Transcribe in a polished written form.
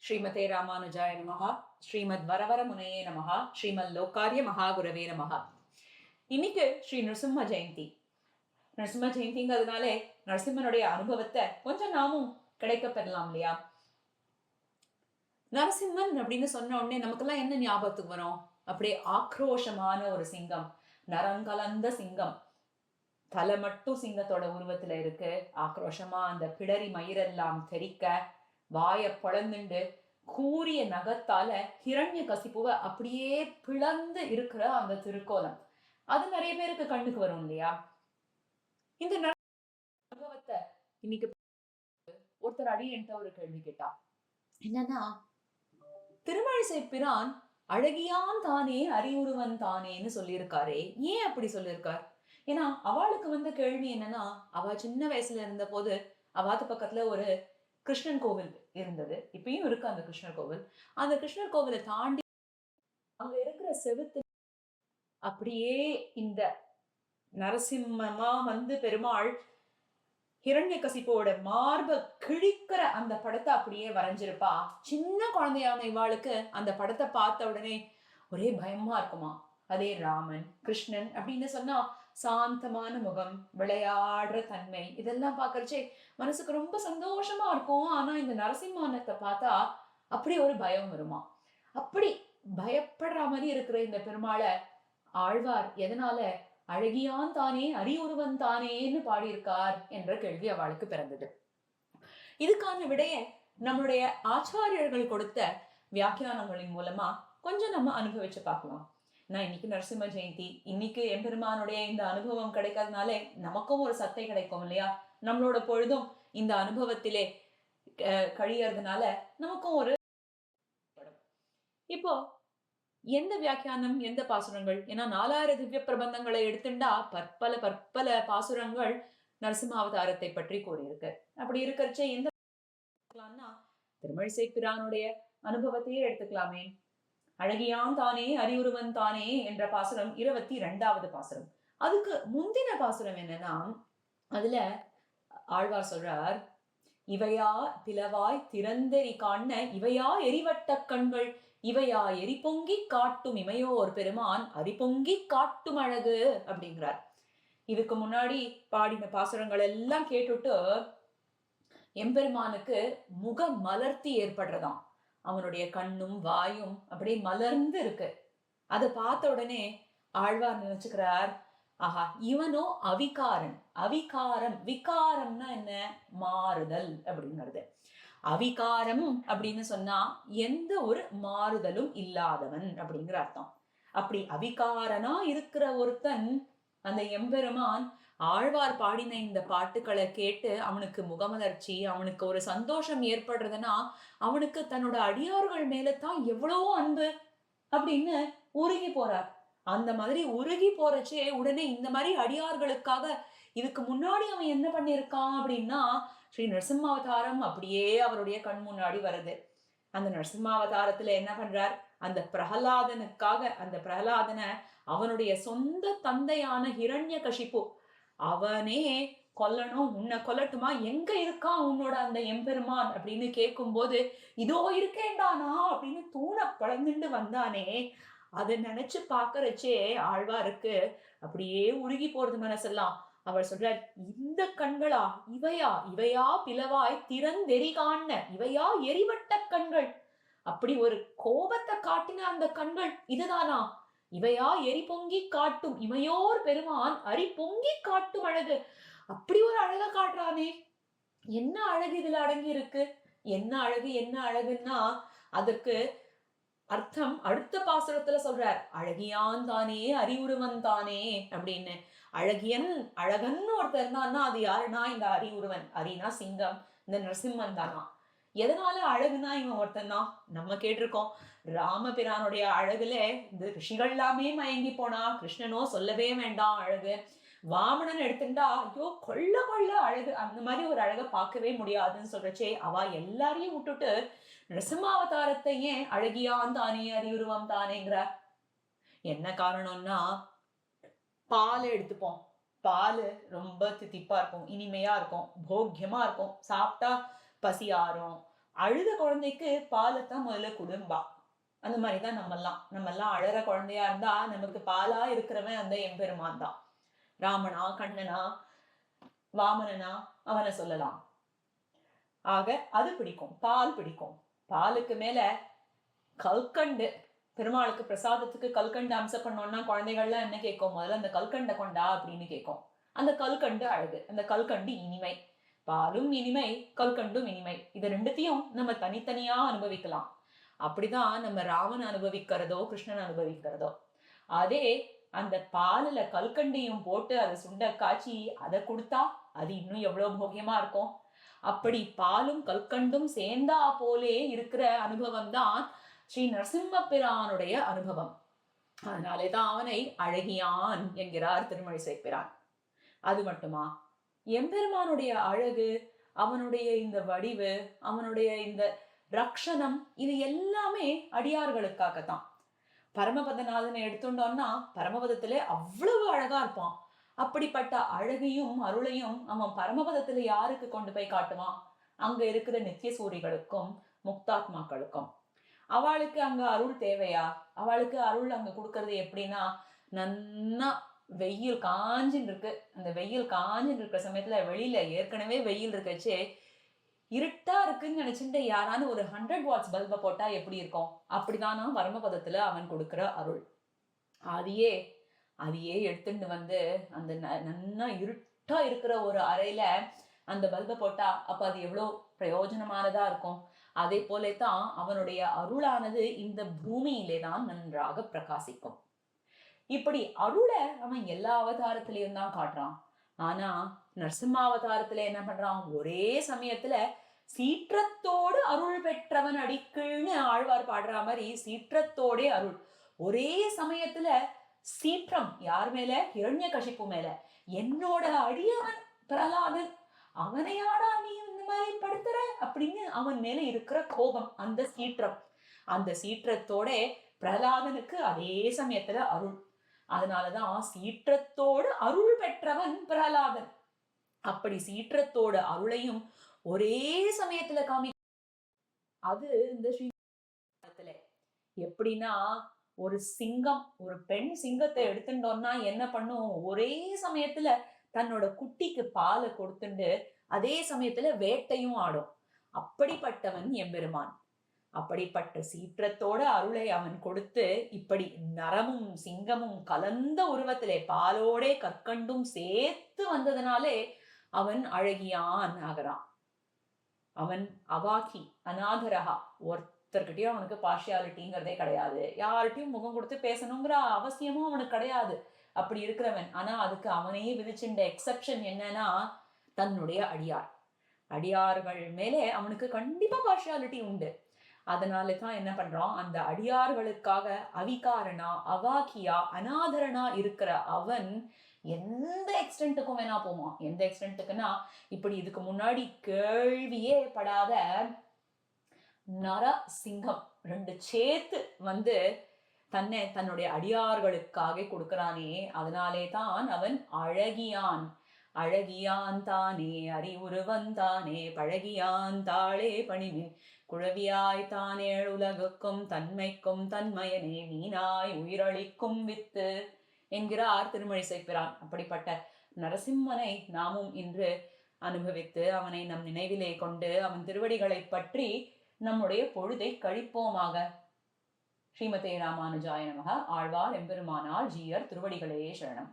ஸ்ரீமதே ராமானுஜாய நமஹா. ஸ்ரீமத் வரவர முனையே நமஹா. ஸ்ரீமத் லோகாரிய மகாகுரவே நமஹா. இன்னைக்கு ஸ்ரீ நரசிம்ம ஜெயந்தி. நரசிம்ம ஜெயந்திங்கிறதுனாலே நரசிம்மனுடைய அனுபவத்தை கொஞ்சம் நாமும் கிடைக்க பெறலாம் இல்லையா? நரசிம்மன் அப்படின்னு சொன்ன உடனே நமக்கெல்லாம் என்ன ஞாபகத்துக்கு வரும்? அப்படியே ஆக்ரோஷமான ஒரு சிங்கம், நரங்கலந்த சிங்கம். தலை மட்டும் சிங்கத்தோட உருவத்துல இருக்கு. ஆக்ரோஷமா அந்த பிடரி மயிரெல்லாம் தெரிக்க, வாய பொழந்துண்டு கூரிய நகத்தால ஹிரண்ய கசிப்புவ அப்படியே பிளந்து இருக்கிற அந்த திருக்கோலம், அது நிறைய பேருக்கு கண்ணுக்கு வரும் இல்லையா? இந்த அனுபவத்தை இன்னைக்கு ஒருத்தர் என்கிட்ட ஒரு கேள்வி கேட்டா. என்னன்னா, திருமழிசை பிரான் அழகியான் தானே அறிவுருவன் தானேன்னு சொல்லியிருக்காரே, ஏன் அப்படி சொல்லியிருக்கார்? ஏன்னா அவளுக்கு வந்த கேள்வி என்னன்னா, அவ சின்ன வயசுல இருந்த போது அவாத்து பக்கத்துல ஒரு கிருஷ்ணன் கோவில் இருந்தது. இப்பயும் இருக்கு அந்த கிருஷ்ணர் கோவில். அந்த கிருஷ்ணர் கோவிலை தாண்டி அங்க இருக்கிற செவுத்து அப்படியே இந்த நரசிம்மமா வந்து பெருமாள் ஹிரண்யகசிப்போட மார்ப கிழிக்கிற அந்த படத்தை அப்படியே வரைஞ்சிருப்பா. சின்ன குழந்தையான இவாளுக்கு அந்த படத்தை பார்த்த உடனே ஒரே பயமா இருக்குமா. அதே ராமன் கிருஷ்ணன் அப்படின்னு சொன்னா சாந்தமான முகம், விளையாடுற தன்மை, இதெல்லாம் பாக்குறச்சே மனசுக்கு ரொம்ப சந்தோஷமா இருக்கும். ஆனா இந்த நரசிம்மானத்தை பார்த்தா அப்படி ஒரு பயம் வருமா. அப்படி பயப்படுற மாதிரி இருக்கிற இந்த பெருமாளை ஆழ்வார் எதனால அழகியான் தானே அறிவுருவன் தானேன்னு பாடியிருக்கார் என்ற கேள்வி அவளுக்கு பிறந்தது. இதுக்கான விடைய நம்முடைய ஆச்சாரியர்கள் கொடுத்த வியாக்கியானங்களின் மூலமா கொஞ்சம் நம்ம அனுபவிச்சு பார்க்கலாம். நான் இன்னைக்கு நரசிம்ம ஜெயந்தி, இன்னைக்கு எம்பெருமானுடைய இந்த அனுபவம் கிடைக்காதனாலே நமக்கும் ஒரு சத்தை கிடைக்கும் இல்லையா? நம்மளோட பொழுதும் இந்த அனுபவத்திலே கழியறதுனால நமக்கும் ஒரு இப்போ எந்த வியாக்கியானம், எந்த பாசுரங்கள்? ஏன்னா 4000 திவ்ய பிரபந்தங்களை எடுத்துட்டா பற்பல பற்பல பாசுரங்கள் நரசிம்மாவதாரத்தை பற்றி கூறியிருக்கு. அப்படி இருக்கிறச்சே எந்த திருமழிசை பிரானுடைய அனுபவத்தையே எடுத்துக்கலாமே. அழகியான் தானே அறிவுருவன் தானே என்ற பாசுரம் 22வது பாசுரம். அதுக்கு முந்தின பாசுரம் என்னன்னா, அதுல ஆழ்வார் சொல்றார், இவையா பிளவாய் திறந்தெறி காண இவையா எரிவட்ட கண்கள், இவையா எரி பொங்கி காட்டும் இமையோர் பெருமான் அரிபொங்கி காட்டும் அழகு அப்படிங்கிறார். இதுக்கு முன்னாடி பாடின பாசுரங்கள் எல்லாம் கேட்டுட்டு எம்பெருமானுக்கு முக மலர்த்தி ஏற்படுறதாம். அவனுடைய கண்ணும் வாயும் அப்படியே மலர்ந்து இருக்கு. அதை பார்த்த உடனே ஆழ்வார் நினைச்சுக்கிறார், ஆஹா இவனோ அவிகாரன். அவிகாரம், விகாரம்னா என்ன? மாறுதல் அப்படிங்கிறது. அவிகாரம் அப்படின்னு சொன்னா எந்த ஒரு மாறுதலும் இல்லாதவன் அப்படிங்கிற அர்த்தம். அப்படி அவிகாரனா இருக்கிற ஒருத்தன் அந்த எம்பெருமான் ஆழ்வார் பாடின இந்த பாட்டுக்களை கேட்டு அவனுக்கு முகமலர்ச்சி, அவனுக்கு ஒரு சந்தோஷம் ஏற்படுறதுன்னா அவனுக்கு தன்னோட அடியார்கள் மேலதான் எவ்வளவோ அன்பு அப்படின்னு உருகி போறார். அந்த மாதிரி உருகி போறச்சே உடனே இந்த மாதிரி அடியார்களுக்காக இதுக்கு முன்னாடி அவன் என்ன பண்ணியிருக்கான் அப்படின்னா, ஸ்ரீ நரசிம்மாவதாரம் அப்படியே அவருடைய கண் முன்னாடி வருது. அந்த நரசிம்மாவதாரத்துல என்ன பண்றார்? அந்த பிரகலாதனுக்காக, அந்த பிரகலாதனை அவனுடைய சொந்த தந்தையான ஹிரண்யகசிப்பு அவனே கொல்லணும், உன்னை கொல்லட்டுமா, எங்க இருக்கான் உன்னோட அந்த எம்பெருமான் அப்படின்னு கேட்கும் போது, இதோ இருக்கேன்டானா அப்படின்னு தூண பழந்துண்டு வந்தானே, அதை நினைச்சு பாக்குறச்சே ஆழ்வாருக்கு அப்படியே உருகி போறது மனசெல்லாம். அவர் சொல்றார், இந்த கண்களா, இவையா இவையா பிளவாய் திறந்தெறி காண இவையா எரிவட்ட கண்கள். அப்படி ஒரு கோபத்தை காட்டின அந்த கண்கள் இதுதானா? இவையா எரி பொங்கி காட்டும் இமையோர் பெருமான் அரி பொங்கி காட்டும் அழகு. அப்படி ஒரு அழக காட்டுறானே, என்ன அழகு இதுல அடங்கி இருக்கு? என்ன அழகு, என்ன அழகுன்னா அதற்கு அர்த்தம் அடுத்த பாசுரத்துல சொல்றார், அழகியான் தானே அறிவுருவன் தானே அப்படின்னு. அழகியன், அழகன் ஒருத்தர் இருந்தான்னா அது யாருன்னா இந்த அறிவுருவன். அரினா சிங்கம், இந்த நரசிம்மன் தானா. எதனால அழகுனா இவன் ஒருத்தன் தான். நம்ம கேட்டிருக்கோம், ராமபிரானுடைய அழகுல இந்த ரிஷிகள் எல்லாமே மயங்கி போனா, கிருஷ்ணனோ சொல்லவே வேண்டாம் அழகு. வாமனன் எடுத்துட்டா ஐயோ கொள்ள கொள்ள அழகு, அந்த மாதிரி ஒரு அழகை பார்க்கவே முடியாதுன்னு சொல்றச்சே அவ எல்லாரையும் விட்டுட்டு நரசிம்மாவதாரத்தை ஏன் அழகியான் தானே அறிவுருவம் தானேங்கிறார்? என்ன காரணம்னா, பால் எடுத்துப்போம். பால் ரொம்ப தித்திப்பா இருக்கும், இனிமையா இருக்கும், போக்கியமா இருக்கும், சாப்பிட்டா பசி ஆறும், அழுத குழந்தைக்கு பாலைத்தான் முதல்ல குடும்பா. அந்த மாதிரிதான் நம்ம எல்லாம் அழற குழந்தையா இருந்தா நமக்கு பாலா இருக்கிறவன் அந்த எம்பெருமான் தான். ராமனா, கண்ணனா, வாமனனா, அவனை சொல்லலாம். ஆக அது பிடிக்கும், பால் பிடிக்கும். பாலுக்கு மேல கல்கண்டு, பெருமாளுக்கு பிரசாதத்துக்கு கல்கண்டு அம்சம் பண்ணோம்னா குழந்தைகள்லாம் என்ன கேட்கும்? முதல்ல அந்த கல்கண்டை கொண்டா அப்படின்னு கேட்கும். அந்த கல்கண்டு அழகு, அந்த கல்கண்டு இனிமை. பாலும் இனிமை, கல்கண்டும் இனிமை. இது ரெண்டுத்தையும் நம்ம தனித்தனியா அனுபவிக்கலாம். அப்படிதான் நம்ம ராமன் அனுபவிக்கிறதோ கிருஷ்ணன் அனுபவிக்கிறதோ. அதே அந்த பாலுல கல்கண்டையும் போட்டு அதை சுண்ட காய்ச்சி அதை கொடுத்தா அது இன்னும் எவ்வளவு போகியமா இருக்கும். அப்படி பாலும் கல்கண்டும் சேர்ந்தா போலே இருக்கிற அனுபவம் தான் ஸ்ரீ நரசிம்ம பிரானுடைய அனுபவம். அதனாலேதான் அவனை அழகியான் என்கிறார் திருமழிசை பிரான். அது மட்டுமா, எம்பெருமானுடைய அழகு, அவனுடைய இந்த வடிவு, அவனுடைய இந்த ரக்ஷணம், இது எல்லாமே அடியார்களுக்காகத்தான். பரமபதநாதனை எடுத்துட்டோம்னா பரமபதத்திலே அவ்வளவு அழகா இருப்பான். அப்படிப்பட்ட அழகையும் அருளையும் அவன் பரமபதத்துல யாருக்கு கொண்டு போய் காட்டுவான்? அங்க இருக்கிற நித்திய சூரிகளுக்கும் முக்தாத்மாக்களுக்கும். அவளுக்கு அங்க அருள் தேவையா? அவளுக்கு அருள் அங்க கொடுக்கறது எப்படின்னா, நன்னா வெயில் காஞ்சின்னு இருக்கு. அந்த வெயில் காஞ்சின்னு இருக்கிற சமயத்துல வெளியில ஏற்கனவே வெயில் இருக்கச்சே இருட்டா இருக்குன்னு நினைச்சுட்டு யாரானு ஒரு 100 வாட்ஸ் பல்ப போட்டா எப்படி இருக்கும்? அப்படிதானா பரமபதத்துல அவன் கொடுக்கிற அருள். அதையே அதையே எடுத்துட்டு வந்து அந்த நன்னா இருட்டா இருக்கிற ஒரு அறையில அந்த பல்ப போட்டா அப்ப அது எவ்வளவு பிரயோஜனமானதா இருக்கும். அதே போலத்தான் அவனுடைய அருளானது இந்த பூமியிலே தான் நன்றாக பிரகாசிக்கும். இப்படி அருளை அவன் எல்லா அவதாரத்திலையும் தான் காட்டுறான். ஆனா நரசிம்மாவதாரத்துல என்ன பண்றான்? ஒரே சமயத்துல சீற்றத்தோடு அருள் பெற்றவன் அடிக்கள்னு ஆழ்வார் பாடுற மாதிரி சீற்றத்தோடே அருள். ஒரே சமயத்துல சீற்றம் யார் மேல? ஹிரண்யகசிப்பு மேல. என்னோட அடியவன் பிரலாதன், அவனையாடா நீ இந்த மாதிரி படுத்துற அப்படின்னு அவன் மேல இருக்கிற கோபம், அந்த சீற்றம். அந்த சீற்றத்தோட பிரலாதனுக்கு அதே சமயத்துல அருள். அதனாலதான் சீற்றத்தோடு அருள் பெற்றவன் பிரலாதன். அப்படி சீற்றத்தோட அருளையும் ஒரே சமயத்துல காமி. அது இந்த ஸ்ரீ எப்படின்னா, ஒரு சிங்கம், ஒரு பெண் சிங்கத்தை எடுத்துட்டோம்னா என்ன பண்ணும்? ஒரே சமயத்துல தன்னோட குட்டிக்கு பாலை கொடுத்துண்டு அதே சமயத்துல வேட்டையும் ஆடும். அப்படிப்பட்டவன் எம்பெருமான். அப்படிப்பட்ட சீற்றத்தோட அருளை அவன் கொடுத்து இப்படி நரமும் சிங்கமும் கலந்த உருவத்திலே பாலோட கற்கண்டும் சேர்த்து வந்ததுனாலே அவன் அழகியான் ஆகிறான். அவன் அவாகி, அநாதரகா. ஒருத்தர்கிட்டயும் அவனுக்கு பார்ஷியாலிட்டிங்கிறதே கிடையாது. யார்கிட்டயும் முகம் கொடுத்து பேசணுங்கிற அவசியமும் அவனுக்கு கிடையாது. அப்படி இருக்கிறவன். ஆனா அதுக்கு அவனையே விதிச்சுட்ட எக்ஸப்ஷன் என்னன்னா, தன்னுடைய அடியார். அடியார்கள் மேலே அவனுக்கு கண்டிப்பா பார்ஷியாலிட்டி உண்டு. அதனாலதான் என்ன பண்றான்? அந்த அடியார்களுக்காக அவிகாரனா, அவாக்கியா, அநாதரனா இருக்கிற அவன் எந்த எக்ஸ்டென்ட்டுக்கும் வேணா போவான். எந்த எக்ஸ்டென்ட்டுக்குன்னா, இப்படி இதுக்கு முன்னாடி கேள்வியே படாத நர சிங்கம் ரெண்டு சேர்த்து வந்து தன்னை தன்னுடைய அடியார்களுக்காக கொடுக்கிறானே, அதனாலே தான் அவன் அழகியான். அழகியான் தானே அறிவுருவன் தானே பழகியான் தாளே பணிவின் குழவியாய் தானேழ் உலகுக்கும் தன்மைக்கும் தன்மயனே மீனாய் உயிரளிக்கும் வித்து என்கிறார் திருமழிசை பிரான். அப்படிப்பட்ட நரசிம்மனை நாமும் இன்று அனுபவித்து அவனை நம் நினைவிலே கொண்டு அவன் திருவடிகளை பற்றி நம்முடைய பொழுதை கழிப்போமாக. ஸ்ரீமதே ராமானுஜாய நமக. ஆழ்வார் எம்பெருமானார் ஜீயர் திருவடிகளே சரணம்.